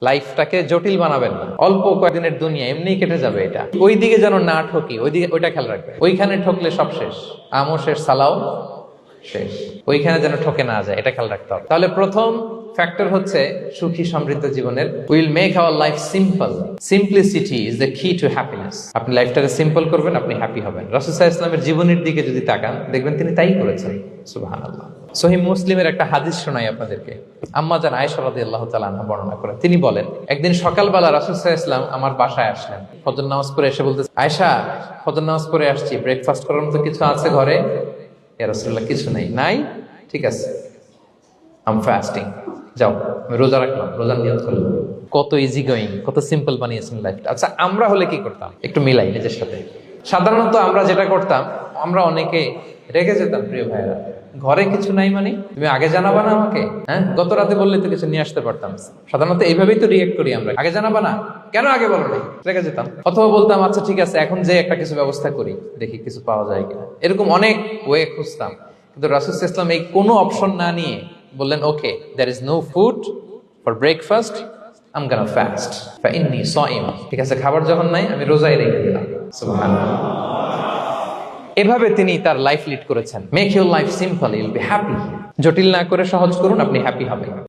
লাইফটাকে জটিল বানাবেন না। অল্প কয়েকদিনের দুনিয়া এমনিই কেটে যাবে, এটা ওই দিকে যেন না ঠকি, ওইটা খেয়াল রাখবে। ওইখানে ঠকলে সব শেষ, আমও শেষ, সালাও শেষ। ওইখানে যেন ঠকে না যায়, এটা খেয়াল রাখতে হবে। তাহলে প্রথম ফ্যাক্টর হচ্ছে সুখী সমৃদ্ধ জীবনের। Will make our life simple. Simplicity is the কি টু হ্যাপিনেস। আপনি লাইফটাকে সিম্পল করবেন, আপনি হ্যাপি হবেন। রাসূল সাল্লাল্লাহু আলাইহি ওয়াসাল্লামের জীবনের দিকে যদি তাকান, দেখবেন তিনি তাই করেছেন। সুবহানাল্লাহ। সহিহ মুসলিমের একটা হাদিস শোনাই আপনাদেরকে। আম্মা জান আয়েশা রাদিয়াল্লাহু তাআলা আনহা বর্ণনা করেন। তিনি বলেন, একদিন সকালবেলা রাসূল সাল্লাল্লাহু আলাইহি ওয়াসাল্লাম আমার বাসায় আসলেন। ফজর নামাজ পড়ে এসে বলতেছে, আয়েশা ফজর নামাজ পড়ে আসছি, ব্রেকফাস্ট করার মতো কিছু আছে ঘরে? ইয়া রাসূলুল্লাহ, কিছু নেই। নাই? ঠিক আছে, আই এম ফাস্টিং। যাও, আমি রোজা রাখলাম, রোজার নিয়ত করলাম। কত ইজি গোয়িং, কত সিম্পল বানিয়েছেন লাইফটা। আচ্ছা, আমরা হলে কি করতাম? একটু মিলাই নিজের সাথে। সাধারণত আমরা যেটা করতাম, আমরা অনেকে রেগে যেতাম। প্রিয় ভাইরা, ঘরে কিছু নাই মানে তুমি আগে জানাবা না আমাকে? হ্যাঁ, গত রাতে বললে তো কিছু নিয়ে আসতে পারতাম। সাধারণত এইভাবেই তো রিয়েক্ট করি আমরা। আগে জানাবা না কেন, আগে বলো নাই? রেগে যেতাম। অথবা বলতাম, আচ্ছা ঠিক আছে, এখন যে একটা কিছু ব্যবস্থা করি, দেখি কিছু পাওয়া যায় কিনা। এরকম অনেক ওয়ে খুঁজতাম। কিন্তু রাসূল সাল্লাল্লাহু আলাইহি ওয়াসাল্লাম এই কোনো অপশন না নিয়ে বললেন, okay, there is no food for breakfast, I am gonna fast ফাইন্নী সাইম। ঠিক আছে, খাবার যখন নাই, আমি রোজাই রেখে দিলাম। সুবহানাল্লাহ। এভাবে তিনি তার লাইফ লিড করেছেন। Make your life simple, you'll be happy. জটিল না করে সহজ করুন, আপনি হ্যাপি হবেন।